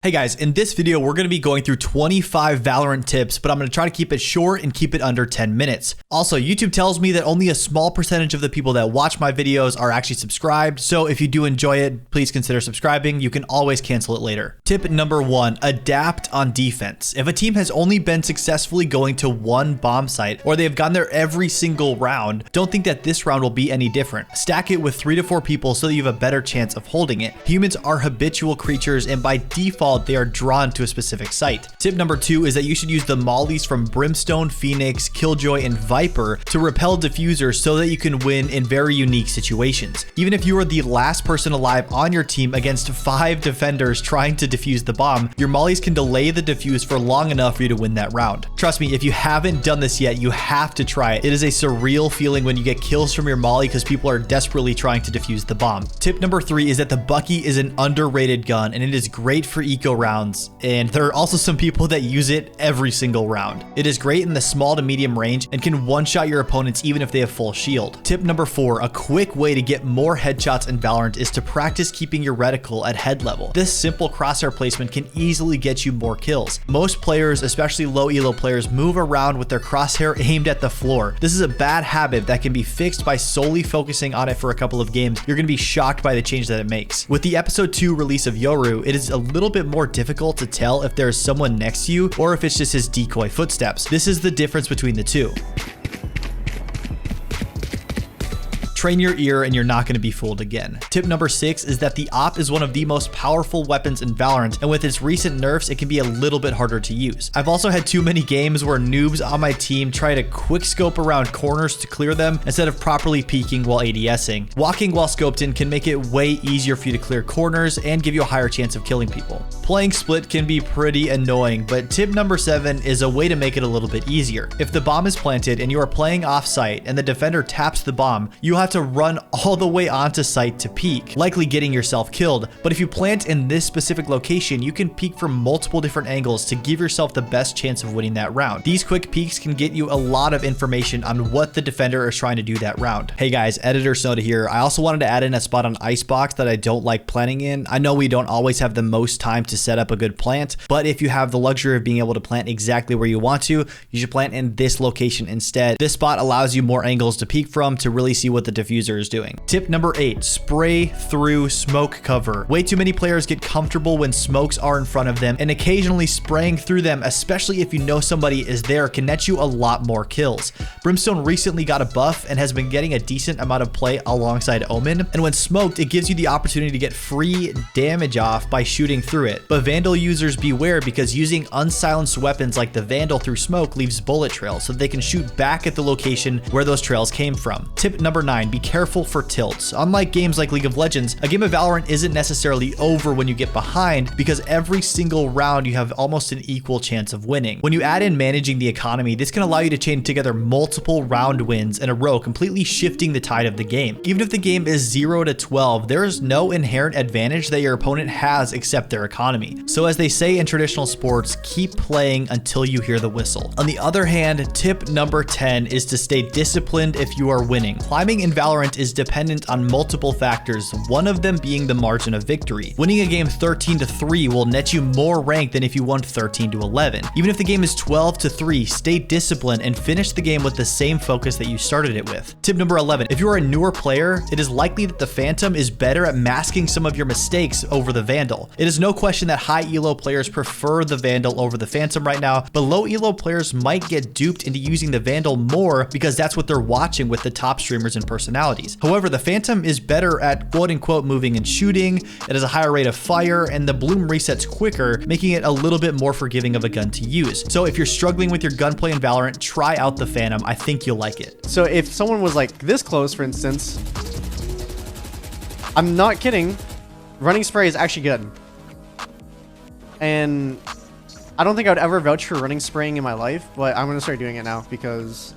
Hey guys, in this video, we're going to be going through 25 Valorant tips, but I'm going to try to keep it short and keep it under 10 minutes. Also, YouTube tells me that only a small percentage of the people that watch my videos are actually subscribed, so if you do enjoy it, please consider subscribing. You can always cancel it later. Tip number 1, adapt on defense. If a team has only been successfully going to one bomb site, or they have gone there every single round, don't think that this round will be any different. Stack it with 3 to 4 people so that you have a better chance of holding it. Humans are habitual creatures, and by default, they are drawn to a specific site. Tip number 2 is that you should use the mollies from Brimstone, Phoenix, Killjoy, and Viper to repel diffusers so that you can win in very unique situations. Even if you are the last person alive on your team against 5 defenders trying to defuse the bomb, your mollies can delay the defuse for long enough for you to win that round. Trust me, if you haven't done this yet, you have to try it. It is a surreal feeling when you get kills from your molly because people are desperately trying to defuse the bomb. Tip number 3 is that the Bucky is an underrated gun and it is great for eco rounds. And there are also some people that use it every single round. It is great in the small to medium range and can one-shot your opponents even if they have full shield. Tip number 4, a quick way to get more headshots in Valorant is to practice keeping your reticle at head level. This simple crosshair placement can easily get you more kills. Most players, especially low elo players, move around with their crosshair aimed at the floor. This is a bad habit that can be fixed by solely focusing on it for a couple of games. You're going to be shocked by the change that it makes. With the episode 2 release of Yoru, it is a little bit more difficult to tell if there's someone next to you or if it's just his decoy footsteps. This is the difference between the two. Train your ear and you're not going to be fooled again. Tip number 6 is that the op is one of the most powerful weapons in Valorant, and with its recent nerfs, it can be a little bit harder to use. I've also had too many games where noobs on my team try to quick scope around corners to clear them instead of properly peeking while ADSing. Walking while scoped in can make it way easier for you to clear corners and give you a higher chance of killing people. Playing split can be pretty annoying, but tip number 7 is a way to make it a little bit easier. If the bomb is planted and you are playing off site and the defender taps the bomb, you have to run all the way onto site to peek, likely getting yourself killed. But if you plant in this specific location, you can peek from multiple different angles to give yourself the best chance of winning that round. These quick peeks can get you a lot of information on what the defender is trying to do that round. Hey guys, editor Snowta here. I also wanted to add in a spot on Icebox that I don't like planting in. I know we don't always have the most time to set up a good plant, but if you have the luxury of being able to plant exactly where you want to, you should plant in this location instead. This spot allows you more angles to peek from to really see what the diffuser is doing. Tip number 8, spray through smoke cover. Way too many players get comfortable when smokes are in front of them, and occasionally spraying through them, especially if you know somebody is there, can net you a lot more kills. Brimstone recently got a buff and has been getting a decent amount of play alongside Omen, and when smoked, it gives you the opportunity to get free damage off by shooting through it. But Vandal users beware, because using unsilenced weapons like the Vandal through smoke leaves bullet trails so they can shoot back at the location where those trails came from. Tip number 9, be careful for tilts. Unlike games like League of Legends, a game of Valorant isn't necessarily over when you get behind, because every single round you have almost an equal chance of winning. When you add in managing the economy, this can allow you to chain together multiple round wins in a row, completely shifting the tide of the game. Even if the game is 0 to 12, there is no inherent advantage that your opponent has except their economy. So as they say in traditional sports, keep playing until you hear the whistle. On the other hand, tip number 10 is to stay disciplined if you are winning. Climbing in Valorant is dependent on multiple factors, one of them being the margin of victory. Winning a game 13 to 3 will net you more rank than if you won 13 to 11. Even if the game is 12 to 3, stay disciplined and finish the game with the same focus that you started it with. Tip number 11, if you are a newer player, it is likely that the Phantom is better at masking some of your mistakes over the Vandal. It is no question that high elo players prefer the Vandal over the Phantom right now, but low elo players might get duped into using the Vandal more because that's what they're watching with the top streamers and personalities. However, the Phantom is better at quote-unquote moving and shooting, it has a higher rate of fire, and the bloom resets quicker, making it a little bit more forgiving of a gun to use. So if you're struggling with your gunplay in Valorant, try out the Phantom. I think you'll like it. So if someone was like this close, for instance, I'm not kidding, running spray is actually good. And I don't think I would ever vouch for running spraying in my life, but I'm going to start doing it now because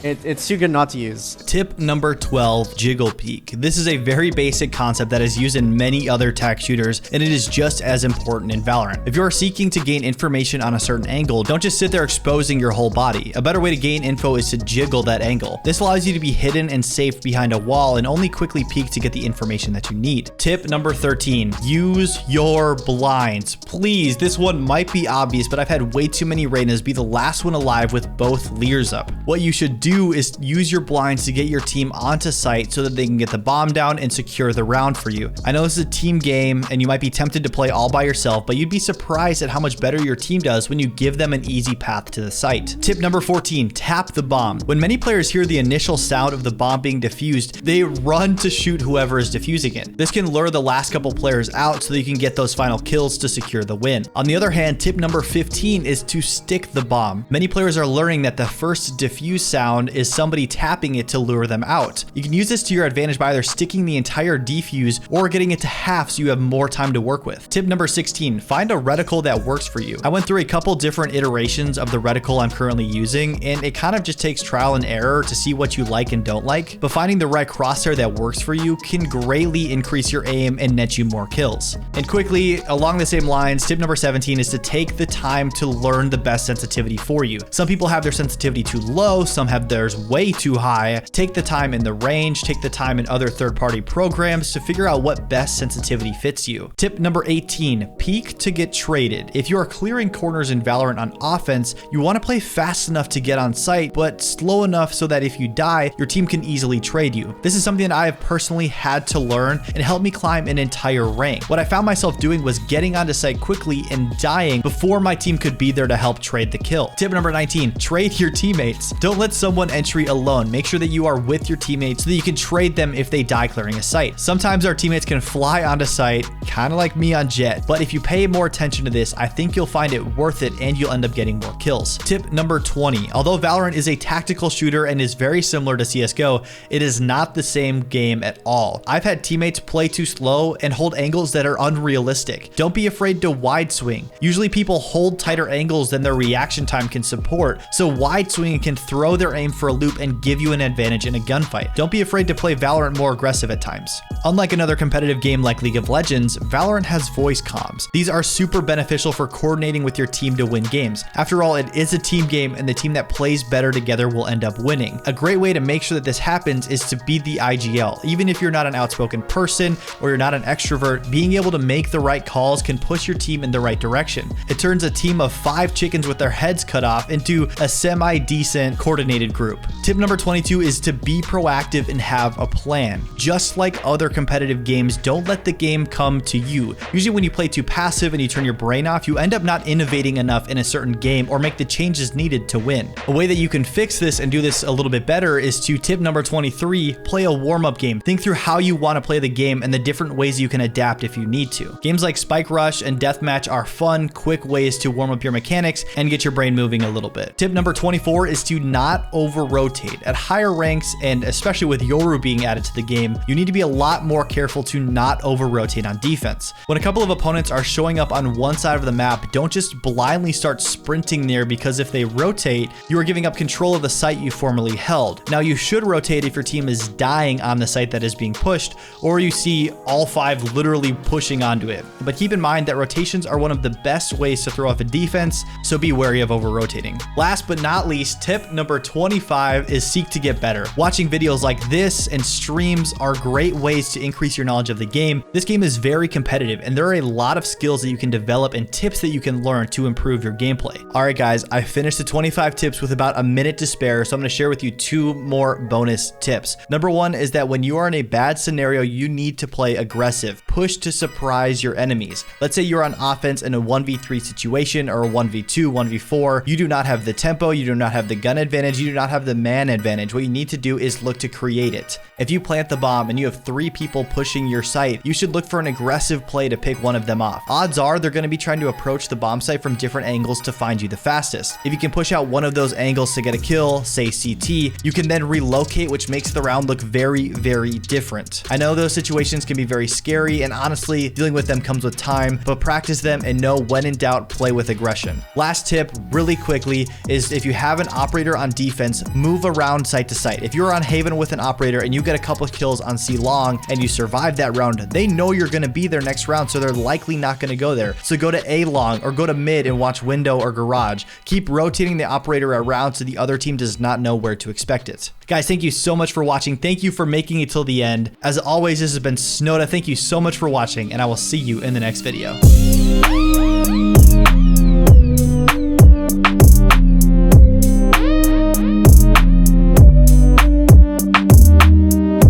It's too good not to use. Tip number 12, Jiggle Peak. This is a very basic concept that is used in many other tech shooters, and it is just as important in Valorant. If you are seeking to gain information on a certain angle, don't just sit there exposing your whole body. A better way to gain info is to jiggle that angle. This allows you to be hidden and safe behind a wall and only quickly peek to get the information that you need. Tip number 13, use your blinds. Please, this one might be obvious, but I've had way too many Reynas be the last one alive with both Leers up. What you should do is use your blinds to get your team onto site so that they can get the bomb down and secure the round for you. I know this is a team game and you might be tempted to play all by yourself, but you'd be surprised at how much better your team does when you give them an easy path to the site. Tip number 14, tap the bomb. When many players hear the initial sound of the bomb being defused, they run to shoot whoever is defusing it. This can lure the last couple players out so that you can get those final kills to secure the win. On the other hand, tip number 15 is to stick the bomb. Many players are learning that the first defuse sound is somebody tapping it to lure them out. You can use this to your advantage by either sticking the entire defuse or getting it to half so you have more time to work with. Tip number 16, find a reticle that works for you. I went through a couple different iterations of the reticle I'm currently using, and it kind of just takes trial and error to see what you like and don't like, but finding the right crosshair that works for you can greatly increase your aim and net you more kills. And quickly, along the same lines, tip number 17 is to take the time to learn the best sensitivity for you. Some people have their sensitivity too low, some have theirs way too high. Take the time in the range, take the time in other third-party programs to figure out what best sensitivity fits you. Tip number 18, peek to get traded. If you are clearing corners in Valorant on offense, you want to play fast enough to get on site, but slow enough so that if you die, your team can easily trade you. This is something that I have personally had to learn and helped me climb an entire rank. What I found myself doing was getting onto site quickly and dying before my team could be there to help trade the kill. Tip number 19, trade your teammates. Don't let someone entry alone. Make sure that you are with your teammates so that you can trade them if they die clearing a site. Sometimes our teammates can fly onto site, kind of like me on Jet, but if you pay more attention to this, I think you'll find it worth it and you'll end up getting more kills. Tip number 20, although Valorant is a tactical shooter and is very similar to CSGO, it is not the same game at all. I've had teammates play too slow and hold angles that are unrealistic. Don't be afraid to wide swing. Usually people hold tighter angles than their reaction time can support, so wide swinging can throw their aim for a loop and give you an advantage in a gunfight. Don't be afraid to play Valorant more aggressive at times. Unlike another competitive game like League of Legends, Valorant has voice comms. These are super beneficial for coordinating with your team to win games. After all, it is a team game and the team that plays better together will end up winning. A great way to make sure that this happens is to be the IGL. Even if you're not an outspoken person or you're not an extrovert, being able to make the right calls can push your team in the right direction. It turns a team of 5 chickens with their heads cut off into a semi-decent coordinated group. Tip number 22 is to be proactive and have a plan. Just like other competitive games, don't let the game come to you. Usually when you play too passive and you turn your brain off, you end up not innovating enough in a certain game or make the changes needed to win. A way that you can fix this and do this a little bit better is to tip number 23, play a warm-up game. Think through how you want to play the game and the different ways you can adapt if you need to. Games like Spike Rush and Deathmatch are fun, quick ways to warm up your mechanics and get your brain moving a little bit. Tip number 24 is to not over-rotate. At higher ranks, and especially with Yoru being added to the game, you need to be a lot more careful to not over-rotate on defense. When a couple of opponents are showing up on one side of the map, don't just blindly start sprinting there, because if they rotate, you are giving up control of the site you formerly held. Now, you should rotate if your team is dying on the site that is being pushed, or you see all 5 literally pushing onto it. But keep in mind that rotations are one of the best ways to throw off a defense, so be wary of over-rotating. Last but not least, tip number 25 is seek to get better. Watching videos like this and streams are great ways to increase your knowledge of the game. This game is very competitive, and there are a lot of skills that you can develop and tips that you can learn to improve your gameplay. All right, guys, I finished the 25 tips with about a minute to spare, so I'm going to share with you 2 more bonus tips. Number 1 is that when you are in a bad scenario, you need to play aggressive. Push to surprise your enemies. Let's say you're on offense in a 1v3 situation or a 1v2, 1v4. You do not have the tempo, you do not have the gun advantage, you do not have the man advantage. What you need to do is look to create it. If you plant the bomb and you have 3 people pushing your site, you should look for an aggressive play to pick one of them off. Odds are they're going to be trying to approach the bomb site from different angles to find you the fastest. If you can push out one of those angles to get a kill, say CT, you can then relocate, which makes the round look very, very different. I know those situations can be very scary, and honestly, dealing with them comes with time, but practice them and know when in doubt, play with aggression. Last tip, really quickly, is if you have an operator on defense, defense, move around site to site. If you're on Haven with an operator and you get a couple of kills on C long and you survive that round, they know you're going to be there next round, so they're likely not going to go there. So go to A long or go to mid and watch window or garage. Keep rotating the operator around so the other team does not know where to expect it. Guys, thank you so much for watching. Thank you for making it till the end. As always, this has been Snowta. Thank you so much for watching, and I will see you in the next video.